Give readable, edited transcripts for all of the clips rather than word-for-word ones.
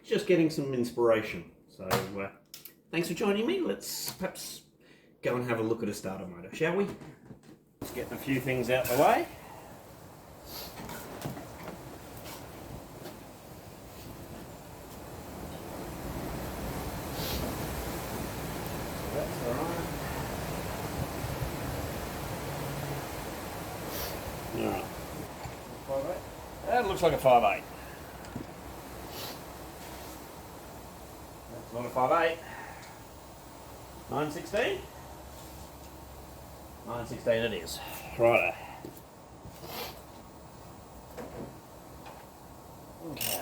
just getting some inspiration. So thanks for joining me. Let's perhaps go and have a look at a starter motor, shall we? Let's get a few things out the way. That's all right. Alright. 5.8? That looks like a 5.8. That's not a 5.8. 916? 916 it is. Righto. Okay.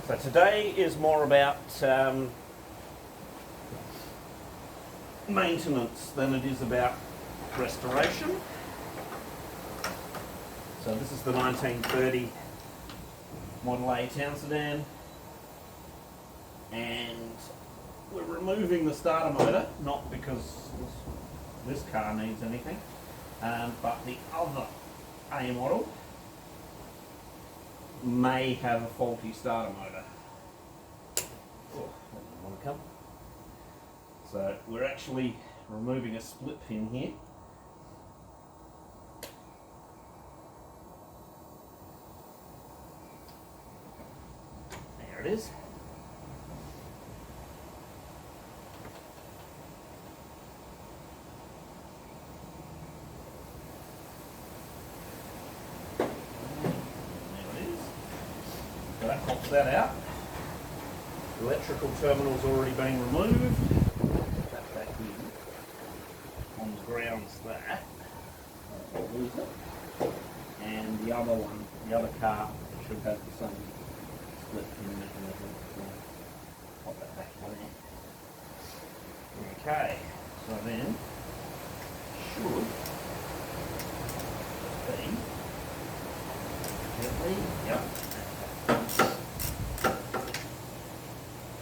So today is more about maintenance than it is about restoration. So this is the 1930 Model A Town Sedan, and we're removing the starter motor, not because this car needs anything, but the other A model may have a faulty starter motor. Oh, that didn't want to come. So we're actually removing a split pin here. There it is. So that pops that out. The electrical terminal's already been removed. Put that back in on the grounds that I'll lose it. And the other one, the other car, should have the same split pin mechanism. So pop that back in there. Okay, so then should be gently, yep.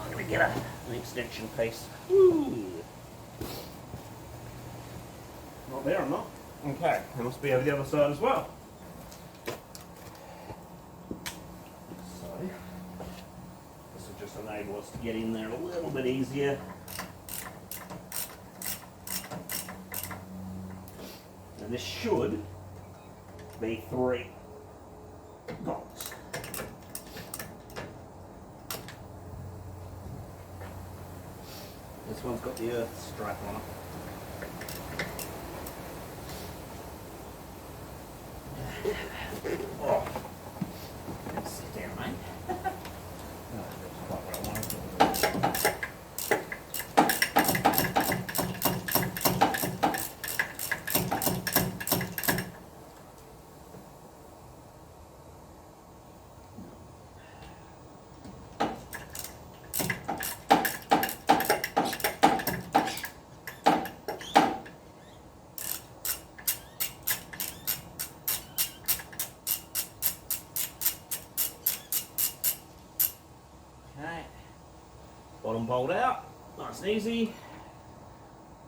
I'm going to get an extension piece. Woo. Not there, I'm not. Okay, it must be over the other side as well. So, this will just enable us to get in there a little bit easier. And this should be 3 bolts. This one's got the earth stripe on it. Oh, sit down, mate. Oh, that's quite what I wanted. Okay, bottom bolt out, nice and easy.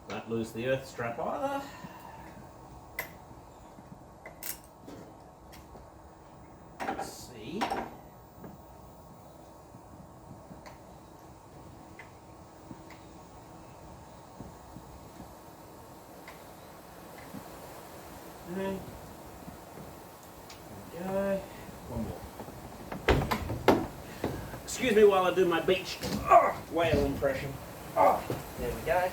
Don't lose the earth strap either. Let's see. Okay. There we go. One more. Excuse me while I do my beach whale impression. There we go.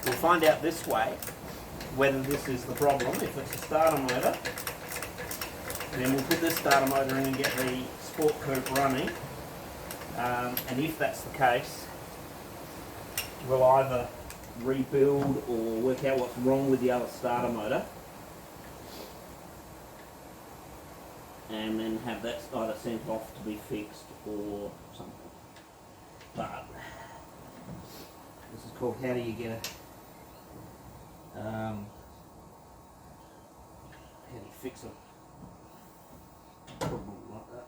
We'll find out this way whether this is the problem. If it's a starter motor, then we'll put this starter motor in and get the Sport Coupe running. And if that's the case, we'll either rebuild or work out what's wrong with the other starter motor and then have that either sent off to be fixed or something. But this is called how do you get a how do you fix a problem like that?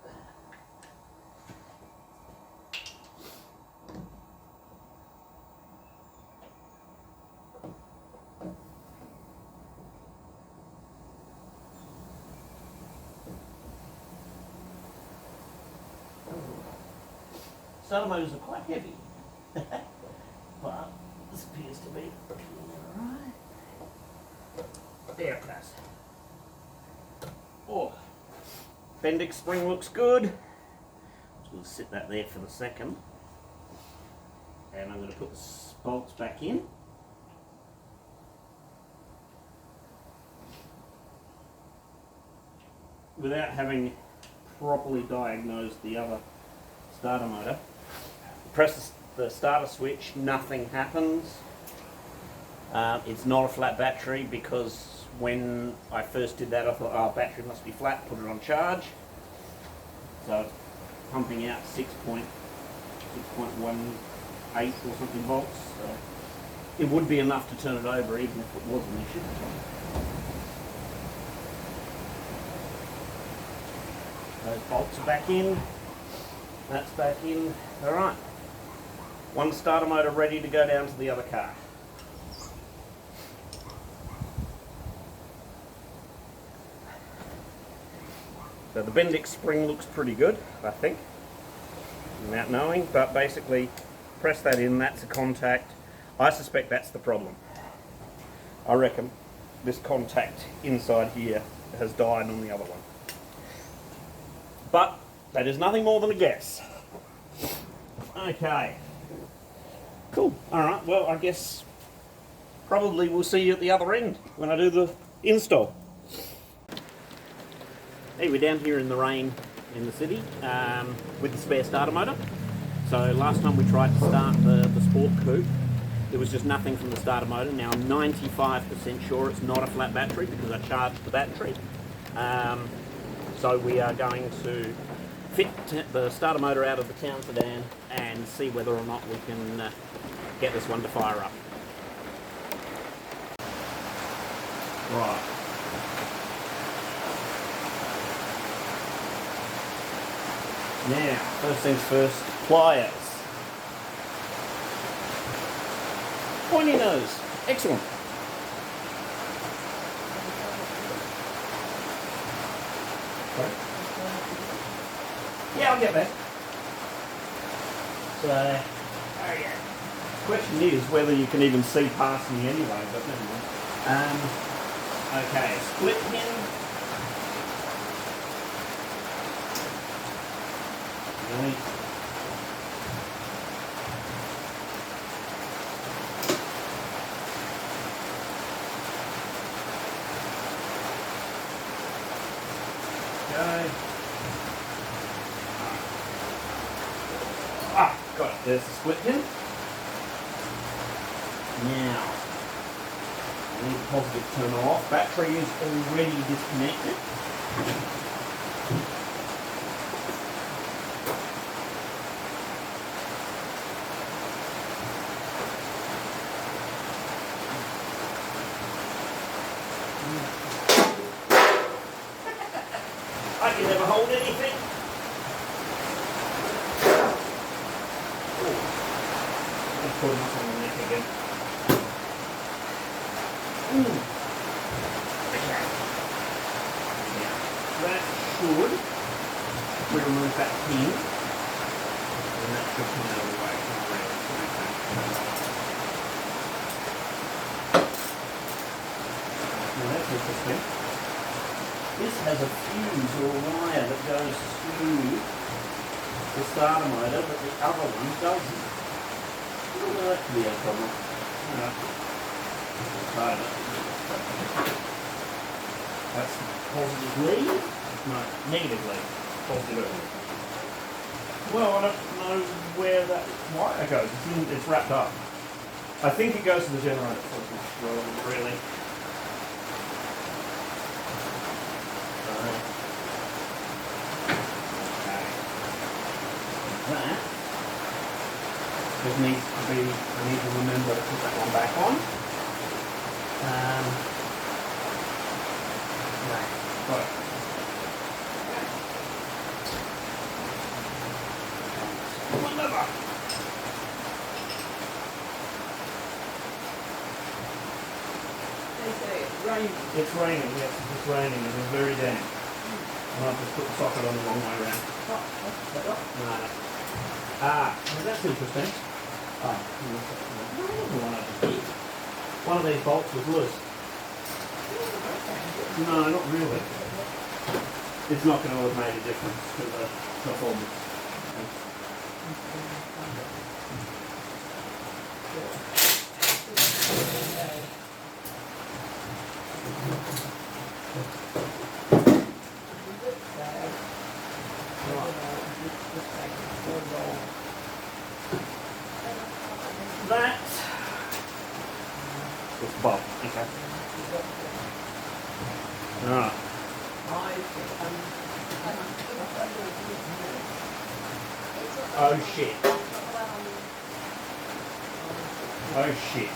Starter motors are quite heavy, but this appears to be alright. There it goes. Oh, Bendix spring looks good. So we'll sit that there for the second. And I'm going to put the bolts back in. Without having properly diagnosed the other starter motor. Press the starter switch, nothing happens. It's not a flat battery because when I first did that I thought, oh, battery must be flat, put it on charge. So it's pumping out 6.18 or something volts. So it would be enough to turn it over even if it was an issue. Those bolts are back in, that's back in. Alright, one starter motor ready to go down to the other car. So the Bendix spring looks pretty good, I think, without knowing, but basically press that in, that's a contact. I suspect that's the problem. I reckon this contact inside here has died on the other one. But that is nothing more than a guess. Okay. Cool. Alright, well I guess probably we'll see you at the other end when I do the install. Hey, we're down here in the rain in the city with the spare starter motor. So last time we tried to start the Sport Coupe, there was just nothing from the starter motor. Now I'm 95% sure it's not a flat battery because I charged the battery. So we are going to fit the starter motor out of the Town Sedan and see whether or not we can get this one to fire up. Right. Now, first things first, pliers. Pointy nose. Excellent. Yeah, I'll get that. So, oh yeah. Question is whether you can even see past me anyway, but never mind. Okay, split pin. Really? Okay. Ah, got it. There's the split pin. Now, I need the positive to turn off. Battery is already disconnected. I can never hold anything. Let's put this on the neck again. Okay. Now, that should, if we remove that pin, then that should come out of the way. Now that's interesting. This has a fuse or a wire that goes through the starter motor, but the other one doesn't. Well, that could be a problem. That's positive lead? No, negative lead. Positive. Well, I don't know where that wire goes. It's wrapped up. I think it goes to the generator, so it's not relevant really. that. Just needs to be, I need to remember to put that one back on. Right. One lever. It's raining. It's raining, yes, it's raining and it's very damp. And I've just put the socket on the wrong way around. No. Well, that's interesting. One of these bolts was loose. No, not really. It's not going to have made a difference to the performance. That was Bob. Okay. Alright. Oh shit. Oh shit.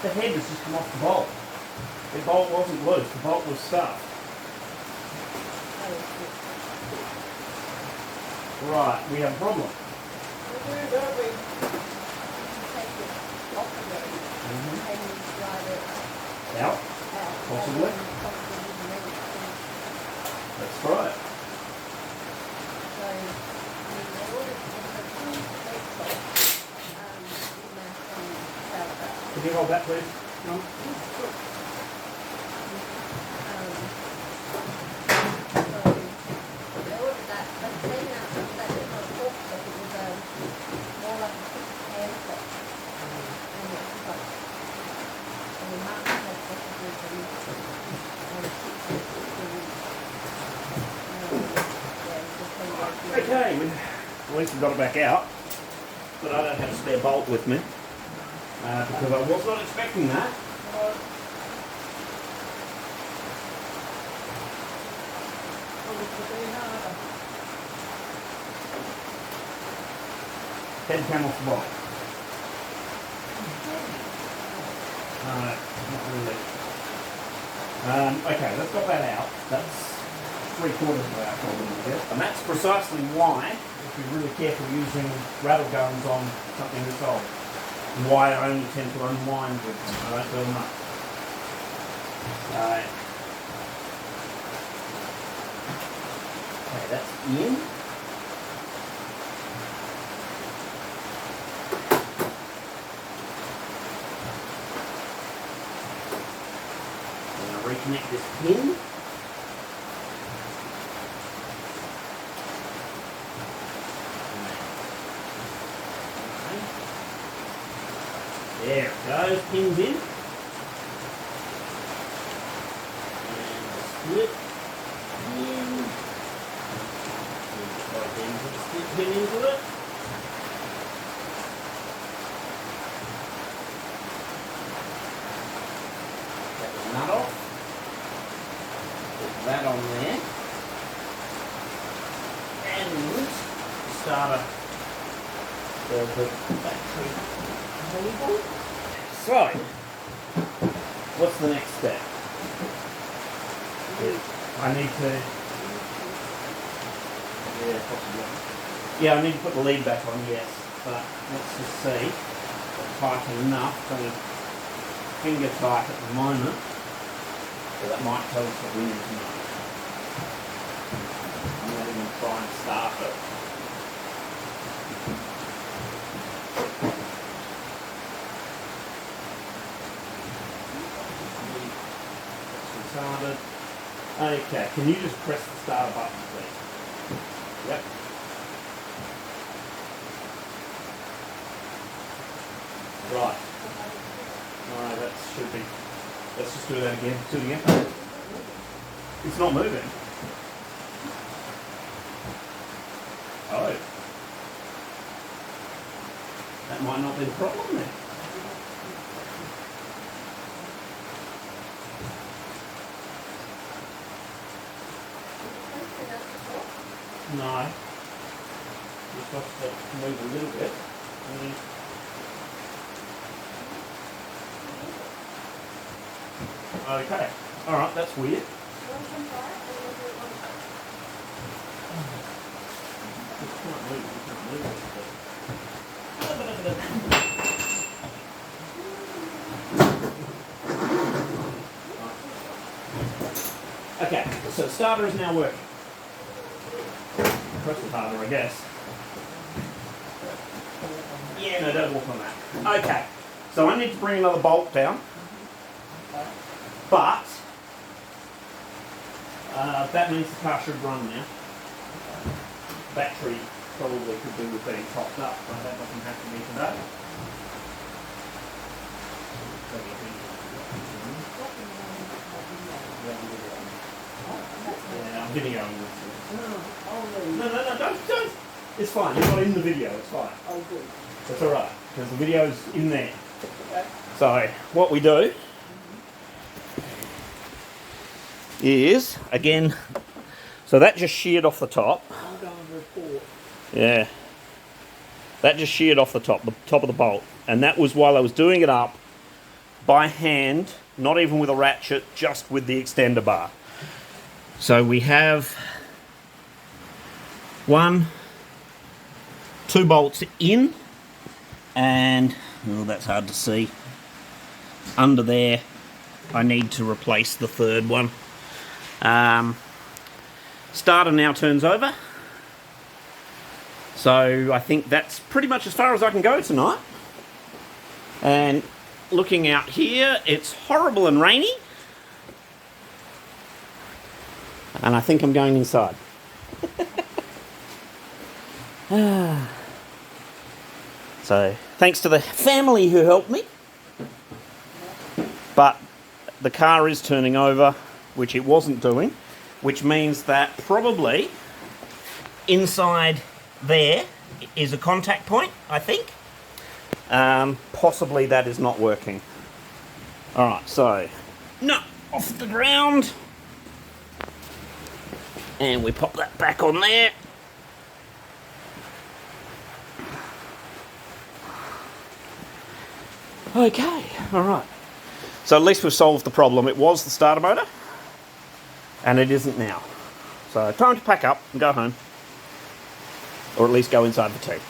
The head has just come off the bolt. The bolt wasn't loose, the bolt was stuck. Right, we have a problem. Out? Possibly? Let's try it. Can you hold that, please? No? Okay, at least we got it back out, but I don't have a spare bolt with me because I was not expecting that. Head came off the bolt. Not really. Okay, let's got that out. That's 3/4 of our problem, I guess. And that's precisely why, if you're really careful using rattle guns on something that's old, why I only tend to unwind with them. I don't do them up. Okay, that's in. Reconnect this pin. There it goes, pins in. And split in. Split pin into it. Get the nut off. Put that on there. And start the battery cable. So, what's the next step? I need to... Yeah, possibly. Yeah, I need to put the lead back on, yes. But let's just see. Tight enough. So finger tight at the moment. So that might tell us what we need to know. I'm not even try and start it. Started. Okay, can you just press the starter button, please? Yep. Right. Alright, that should be. Let's just do that again. Do it again. It's not moving. Oh. That might not be the problem then. No. Just have to move a little bit. Okay. Alright, that's weird. Okay, so the starter is now working. Press it harder, I guess. Yeah, no, don't walk on that. Okay, so I need to bring another bolt down. But that means the car should run now. Battery probably could do with being topped up, but that doesn't have to be today. Yeah, I'm videoing this. No, don't. It's fine, you're not in the video, it's fine. Oh, good. That's alright, because the video's in there. Okay. So, what we do is, again, so that just sheared off the top. I'm going to report. Yeah. That just sheared off the top of the bolt. And that was while I was doing it up by hand, not even with a ratchet, just with the extender bar. So we have 2 bolts in, and, oh, that's hard to see. Under there, I need to replace the 3rd one. Starter now turns over. So I think that's pretty much as far as I can go tonight. And looking out here, it's horrible and rainy. And I think I'm going inside. So, thanks to the family who helped me. But the car is turning over, which it wasn't doing, which means that probably inside there is a contact point, I think. Possibly that is not working. Alright, so, no, off the ground. And we pop that back on there. Okay, alright. So at least we've solved the problem. It was the starter motor, and it isn't now. So time to pack up and go home. Or at least go inside for tea.